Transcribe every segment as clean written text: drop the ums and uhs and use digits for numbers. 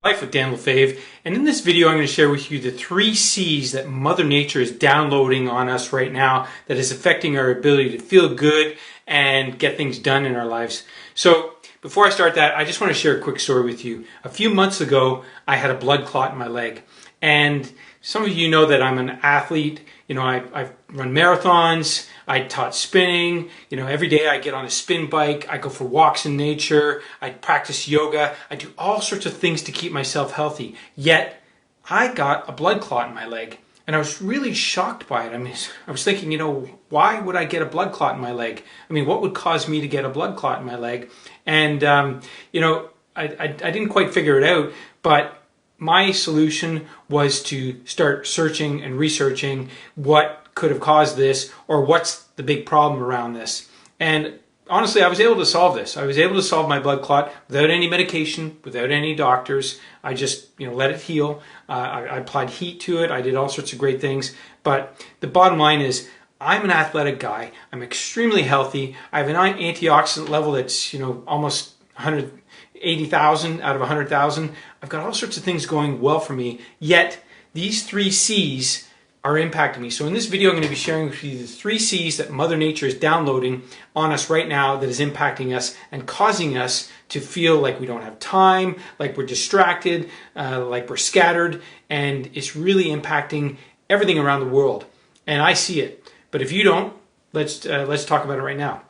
Life with Dan LaFave, and in this video I'm going to share with you the 3 C's that Mother Nature is downloading on us right now that is affecting our ability to feel good and get things done in our lives. So before I start that, I just want to share a quick story with you. A few months ago I had a blood clot in my leg, and some of you know that I'm an athlete. You know, I run marathons, I taught spinning, you know, every day I get on a spin bike, I go for walks in nature, I practice yoga, I do all sorts of things to keep myself healthy. Yet, I got a blood clot in my leg, and I was really shocked by it. I mean, I was thinking, you know, why would I get a blood clot in my leg? I mean, what would cause me to get a blood clot in my leg? And, you know, I didn't quite figure it out, but my solution was to start searching and researching what could have caused this, or what's the big problem around this. And honestly, I was able to solve this. I was able to solve my blood clot without any medication, without any doctors. I just, you know, let it heal. I applied heat to it. I did all sorts of great things. But the bottom line is, I'm an athletic guy. I'm extremely healthy. I have an antioxidant level that's, you know, almost 180,000 out of 100,000. I've got all sorts of things going well for me. Yet these 3 C's are impacting me. So in this video, I'm going to be sharing with you the 3 C's that Mother Nature is downloading on us right now that is impacting us and causing us to feel like we don't have time, like we're distracted, like we're scattered, and it's really impacting everything around the world. And I see it. But if you don't, let's talk about it right now.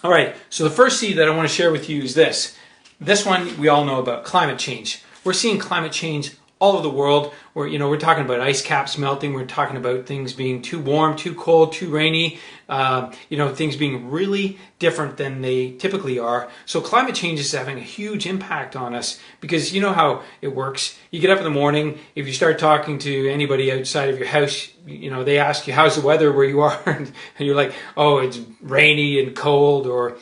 All right, so the first C that I want to share with you is this. This one we all know about, climate change. We're seeing climate change all over the world. We're talking about ice caps melting. We're talking about things being too warm, too cold, too rainy. Things being really different than they typically are. So climate change is having a huge impact on us, because you know how it works. You get up in the morning. If you start talking to anybody outside of your house, you know, they ask you, how's the weather where you are? And you're like, oh, it's rainy and cold, or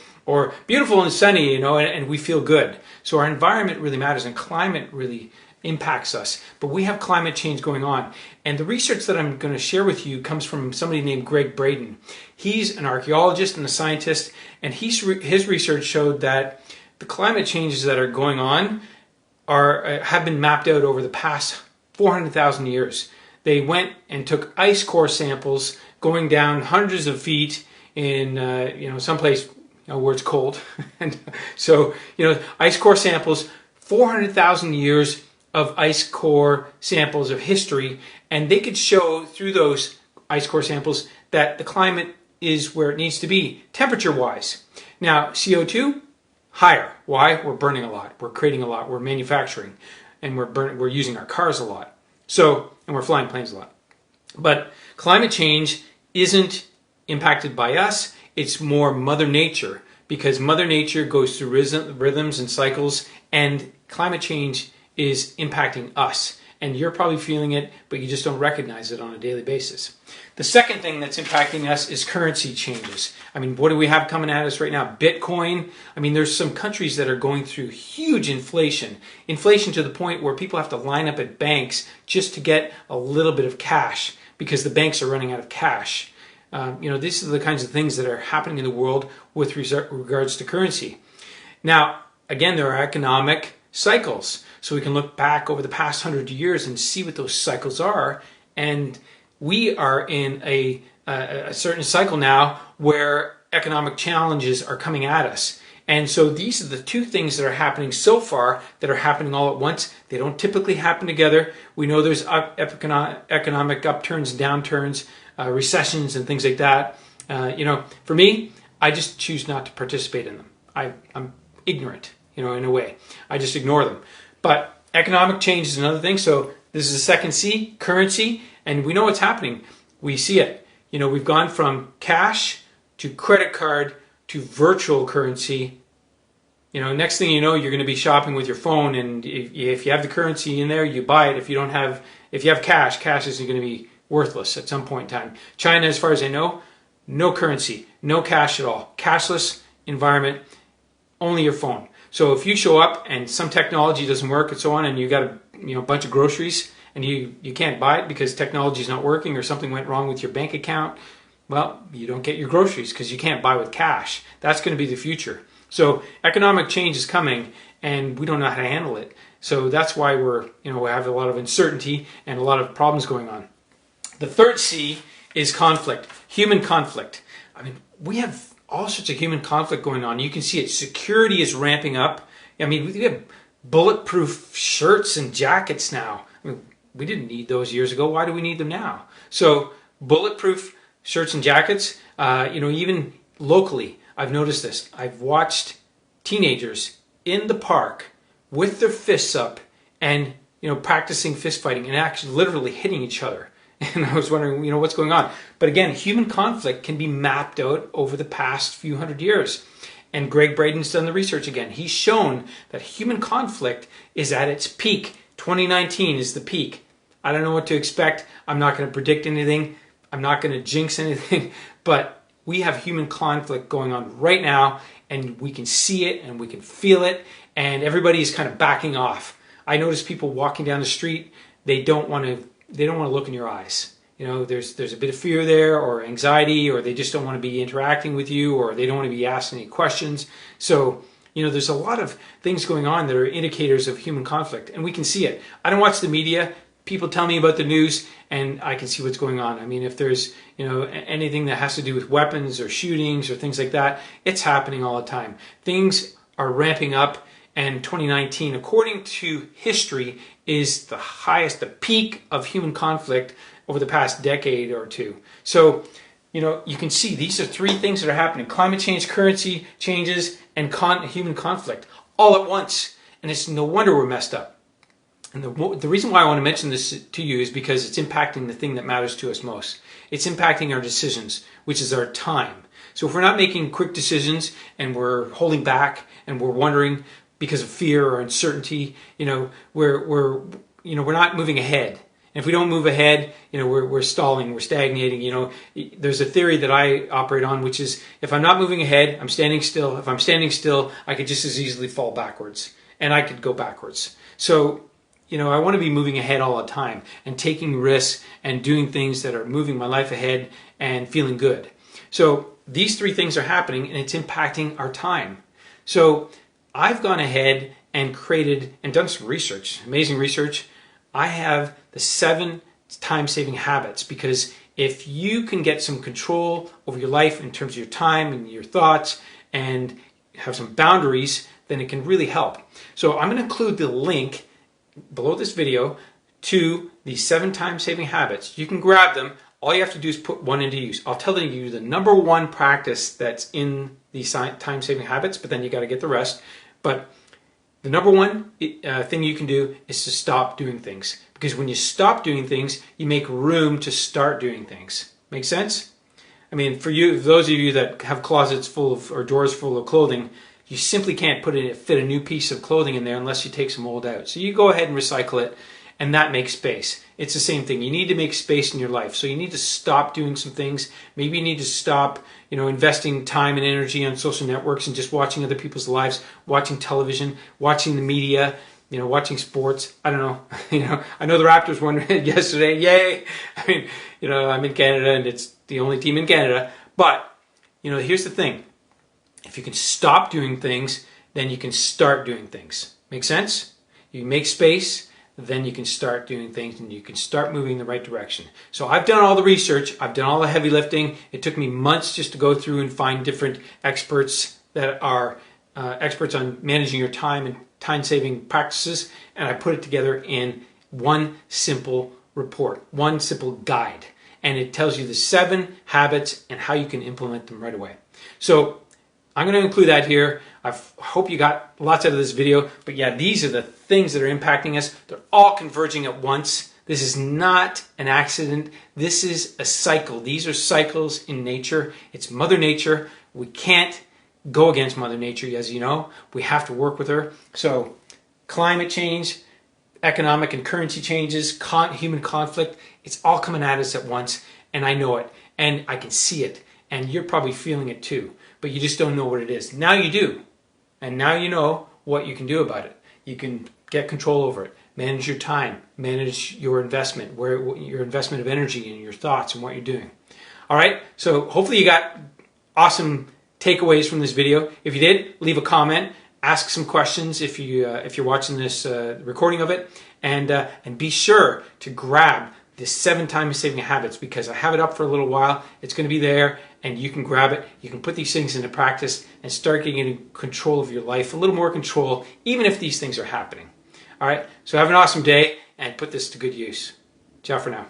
beautiful and sunny, you know, and we feel good. So our environment really matters, and climate really impacts us. But we have climate change going on. And the research that I'm going to share with you comes from somebody named Greg Braden. He's an archaeologist and a scientist, and his research showed that the climate changes that are going on have been mapped out over the past 400,000 years. They went and took ice core samples going down hundreds of feet in someplace where it's cold. And so, ice core samples, 400,000 years of ice core samples of history, and they could show through those ice core samples that the climate is where it needs to be, temperature-wise. Now, CO2, higher. Why? We're burning a lot. We're creating a lot. We're manufacturing, and we're using our cars a lot. So, and we're flying planes a lot. But climate change isn't impacted by us. It's more Mother Nature, because Mother Nature goes through rhythms and cycles, and climate change is impacting us. And you're probably feeling it, but you just don't recognize it on a daily basis. The second thing that's impacting us is currency changes. I mean, what do we have coming at us right now? Bitcoin. I mean, there's some countries that are going through huge inflation. Inflation to the point where people have to line up at banks just to get a little bit of cash, because the banks are running out of cash. These are the kinds of things that are happening in the world with regards to currency. Now, again, there are economic cycles. So we can look back over the past 100 years and see what those cycles are. And we are in a certain cycle now where economic challenges are coming at us. And so these are the 2 things that are happening so far that are happening all at once. They don't typically happen together. We know there's economic upturns and downturns, recessions and things like that. For me, I just choose not to participate in them. I'm ignorant, in a way. I just ignore them. But economic change is another thing. So this is the second C, currency, and we know what's happening. We see it. We've gone from cash to credit card to virtual currency. Next thing you know, you're going to be shopping with your phone, and if you have the currency in there, you buy it. If you have cash is going to be worthless at some point in time. China, as far as I know, no currency, no cash at all. Cashless environment, only your phone. So if you show up and some technology doesn't work and so on, and you got a bunch of groceries and you can't buy it because technology is not working or something went wrong with your bank account, well, you don't get your groceries because you can't buy with cash. That's going to be the future. So economic change is coming, and we don't know how to handle it. So that's why we have a lot of uncertainty and a lot of problems going on. The third C is conflict, human conflict. I mean, we have all sorts of human conflict going on. You can see it. Security is ramping up. I mean, we have bulletproof shirts and jackets now. I mean, we didn't need those years ago. Why do we need them now? So bulletproof shirts and jackets, even locally, I've noticed this. I've watched teenagers in the park with their fists up and, practicing fist fighting and actually literally hitting each other. And I was wondering, what's going on? But again, human conflict can be mapped out over the past few hundred years. And Greg Braden's done the research again. He's shown that human conflict is at its peak. 2019 is the peak. I don't know what to expect. I'm not going to predict anything. I'm not going to jinx anything. But we have human conflict going on right now, and we can see it and we can feel it, and everybody is kind of backing off. I notice people walking down the street, they don't want to look in your eyes. There's a bit of fear there, or anxiety, or they just don't want to be interacting with you, or they don't want to be asking any questions. So, there's a lot of things going on that are indicators of human conflict, and we can see it. I don't watch the media. People tell me about the news, and I can see what's going on. I mean, if there's, anything that has to do with weapons or shootings or things like that, it's happening all the time. Things are ramping up. And 2019, according to history, is the highest, the peak of human conflict over the past decade or two. So, you can see these are three things that are happening: climate change, currency changes, and human conflict all at once. And it's no wonder we're messed up. And the reason why I want to mention this to you is because it's impacting the thing that matters to us most. It's impacting our decisions, which is our time. So if we're not making quick decisions and we're holding back and we're wondering, because of fear or uncertainty, we're not moving ahead. And if we don't move ahead, we're stalling, we're stagnating. There's a theory that I operate on, which is if I'm not moving ahead, I'm standing still. If I'm standing still, I could just as easily fall backwards, and I could go backwards. So, I want to be moving ahead all the time and taking risks and doing things that are moving my life ahead and feeling good. So these three things are happening, and it's impacting our time. So I've gone ahead and created and done some research, amazing research. I have the 7 time-saving habits, because if you can get some control over your life in terms of your time and your thoughts and have some boundaries, then it can really help. So I'm going to include the link below this video to the 7 time-saving habits. You can grab them. All you have to do is put one into use. I'll tell you the number one practice that's in the time-saving habits, but then you got to get the rest. But the number one thing you can do is to stop doing things. Because when you stop doing things, you make room to start doing things. Make sense? I mean, for you, those of you that have closets full of, or drawers full of clothing, you simply can't fit a new piece of clothing in there unless you take some old out. So you go ahead and recycle it, and that makes space. It's the same thing. You need to make space in your life. So you need to stop doing some things. Maybe you need to stop, investing time and energy on social networks and just watching other people's lives, watching television, watching the media, watching sports. I don't know. I know the Raptors won yesterday. Yay! I mean, I'm in Canada and it's the only team in Canada. But, here's the thing. If you can stop doing things, then you can start doing things. Make sense? You make space, then you can start doing things and you can start moving in the right direction. So I've done all the research. I've done all the heavy lifting. It took me months just to go through and find different experts that are experts on managing your time and time-saving practices, and I put it together in one simple report, one simple guide, and it tells you the 7 habits and how you can implement them right away. So I'm going to include that here. I hope you got lots out of this video, but yeah, these are the things that are impacting us. They're all converging at once. This is not an accident. This is a cycle. These are cycles in nature. It's Mother Nature. We can't go against Mother Nature, as you know. We have to work with her. So climate change, economic and currency changes, human conflict, it's all coming at us at once, and I know it, and I can see it, and you're probably feeling it too, but you just don't know what it is. Now you do, and now you know what you can do about it. You can get control over it, manage your time, manage your investment, your investment of energy and your thoughts and what you're doing. All right, so hopefully you got awesome takeaways from this video. If you did, leave a comment ask some questions if you're watching this recording of it, and be sure to grab this 7 time saving habits, because I have it up for a little while. It's going to be there, and you can grab it. You can put these things into practice and start getting in control of your life, a little more control, even if these things are happening. All right, so have an awesome day and put this to good use. Ciao for now.